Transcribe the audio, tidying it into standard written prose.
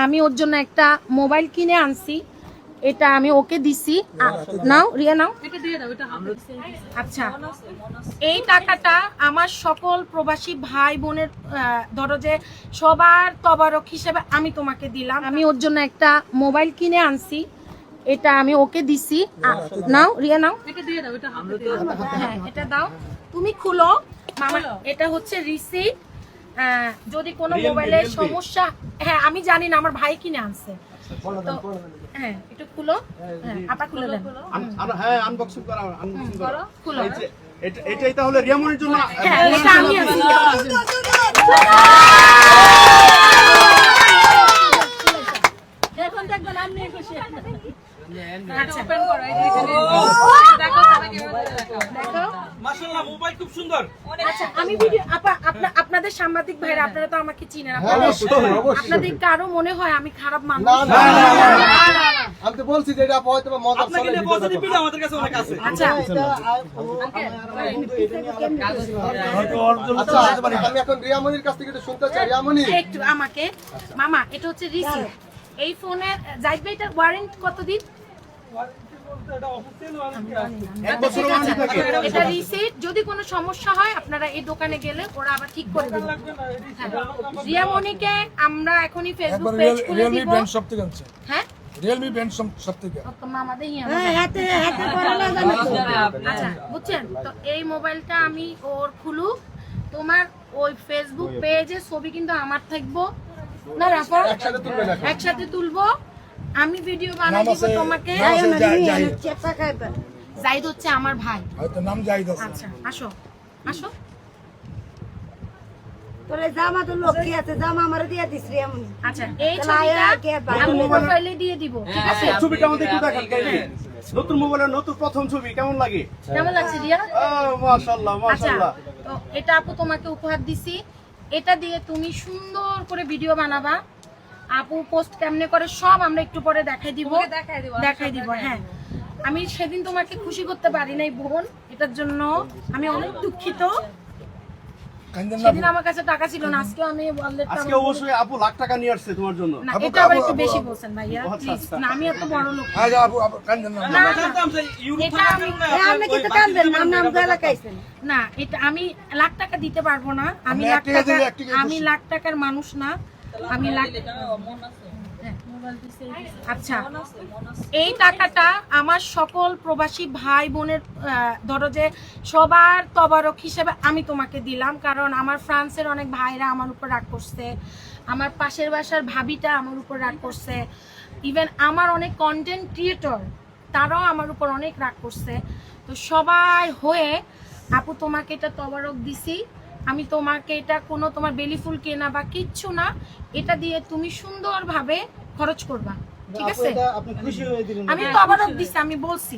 আমি ওর জন্য একটা মোবাইল কিনে আনছি, এটা আমি ওকে দিছি। নাও রিয়া নাও। আচ্ছা, এই টাকাটা আমার সকল প্রবাসী ভাই বোনের ধরো যে সবার তবারক হিসেবে আমি তোমাকে দিলাম। আমি ওর জন্য একটা মোবাইল কিনে আনছি, এটা আমি ওকে দিছি। নাও রিয়া নাও। হ্যাঁ, এটা দাও, তুমি খুলো মামা। এটা হচ্ছে রিসিট। যদি কোনো মোবাইলের সমস্যা, হ্যাঁ আমি জানি না, আমার ভাই কিনে আনছে। তো হ্যাঁ একটু খুলো। হ্যাঁ আপা খুলে দেন। হ্যাঁ আনবক্সিং করো খুলো। এটাই তাহলে রিয়ামনির জন্য। হ্যাঁ এটা আমি আনছি। এখন দেখবেন আমি খুশি। আচ্ছা ওপেন করো, এই দেখো তারা কিভাবে দেখো। মাশাআল্লাহ মোবাইল খুব সুন্দর। আচ্ছা আমি ভিডিও আপনাদের সাংবাদিক ভাইরা, আপনারা তো আমাকে চিনেন, আপনাদের কারো মনে হয় আমি খারাপ মানুষ? আমি তো বলছি যে এটা হয়তো মজা আপনাকে নিয়ে পজিটিভ ভিডিও আমাদের কাছে অনেক আছে। আচ্ছা আচ্ছা আমি এখন রিয়ামনির কাছ থেকে একটু শুনতে চাই। রিয়ামনি একটু আমাকে মামা, এটা হচ্ছে রিসিট। এই ফোনের জাহিদ ভাই এটার ওয়ারেন্টি কতদিন? এটা রিসিট। যদি কোনো সমস্যা হয় আপনারা এই দোকানে গেলে ওরা আবার ঠিক করে দেবে। রিয়ামনিকে আমরা এখনই ফেসবুক পেজ খুলে দিব। হ্যাঁ রিয়েলমি ব্র্যান্ড সব থেকে আচ্ছা বুঝছেন তো। এই মোবাইলটা আমি ওর খুলু, তোমার ওই ফেসবুক পেজে ছবি কিন্তু আমার থাকবো না, রাখো একসাথে তুলবো। আমি ভিডিও বানাই দিব তোমাকে। জাহিদ হচ্ছে আমার ভাই। হয়তো নাম জাহিদ আছে। আচ্ছা আসো আসো। তোরে জামা তো লক্ষ্মী আছে, জামা আমারে দিয়ে দিস রে এমনি। আচ্ছা এই ছবিটা আমি প্রোফাইলে দিয়ে দিব, ঠিক আছে? ছবিটা আমাদের একটু দেখান। নতুন মোবাইলের নতুন প্রথম ছবি কেমন লাগে? কেমন লাগছে রিয়া? মাশাআল্লাহ আচ্ছা মাশাআল্লাহ। তো এটা আপু তোমাকে উপহার দিছি, এটা দিয়ে তুমি সুন্দর করে ভিডিও বানাবা। আপু পোস্ট কেমনে করে সব আমরা একটু পরে দেখাই দিব। হ্যাঁ আমি সেদিন তোমাকে খুশি করতে পারি নাই বোন, এটার জন্য আমি অনেক দুঃখিত। সেদিন আমার কাছে টাকা ছিল না, আজকে আমি আজকে অবশ্যই আপু লাখ টাকা নিয়ে আসছে তোমার জন্য। না এটা আবার একটু বেশি বলছেন ভাইয়া, প্লিজ না, আমি এত বড় লোক না। আচ্ছা আপু কান্দেন না। না, জানতাম যে ইউরোপ এটা আমি আপনি কিন্তু কাঁদবেন না, আপনি আমাদের এলাকায় আইছেন। না, এটা আমি লাখ টাকা দিতে পারবো না। আমি লাখ টাকার মানুষ না। আমি লাখ আচ্ছা এই টাকাটা আমার সকল প্রবাসী ভাই বোনের ধরো যে সবার তবারক হিসেবে আমি তোমাকে দিলাম। কারণ আমার ফ্রান্সের অনেক ভাইরা আমার উপর রাগ করছে, আমার পাশের বাসার ভাবিটা আমার উপর রাগ করছে, ইভেন আমার অনেক কন্টেন্ট ক্রিয়েটর তারাও আমার উপর অনেক রাগ করছে। তো সবাই হয়ে আপু তোমাকে এটা তবারক দিছি। আমি তোমাকে এটা কোনো তোমার বেলিফুল কেনা বা কিচ্ছু না, এটা দিয়ে তুমি সুন্দরভাবে খরচ করবা, ঠিক আছে? আপনি খুশি হয়ে দিলেন। আমি তবারক দিছি, আমি বলছি।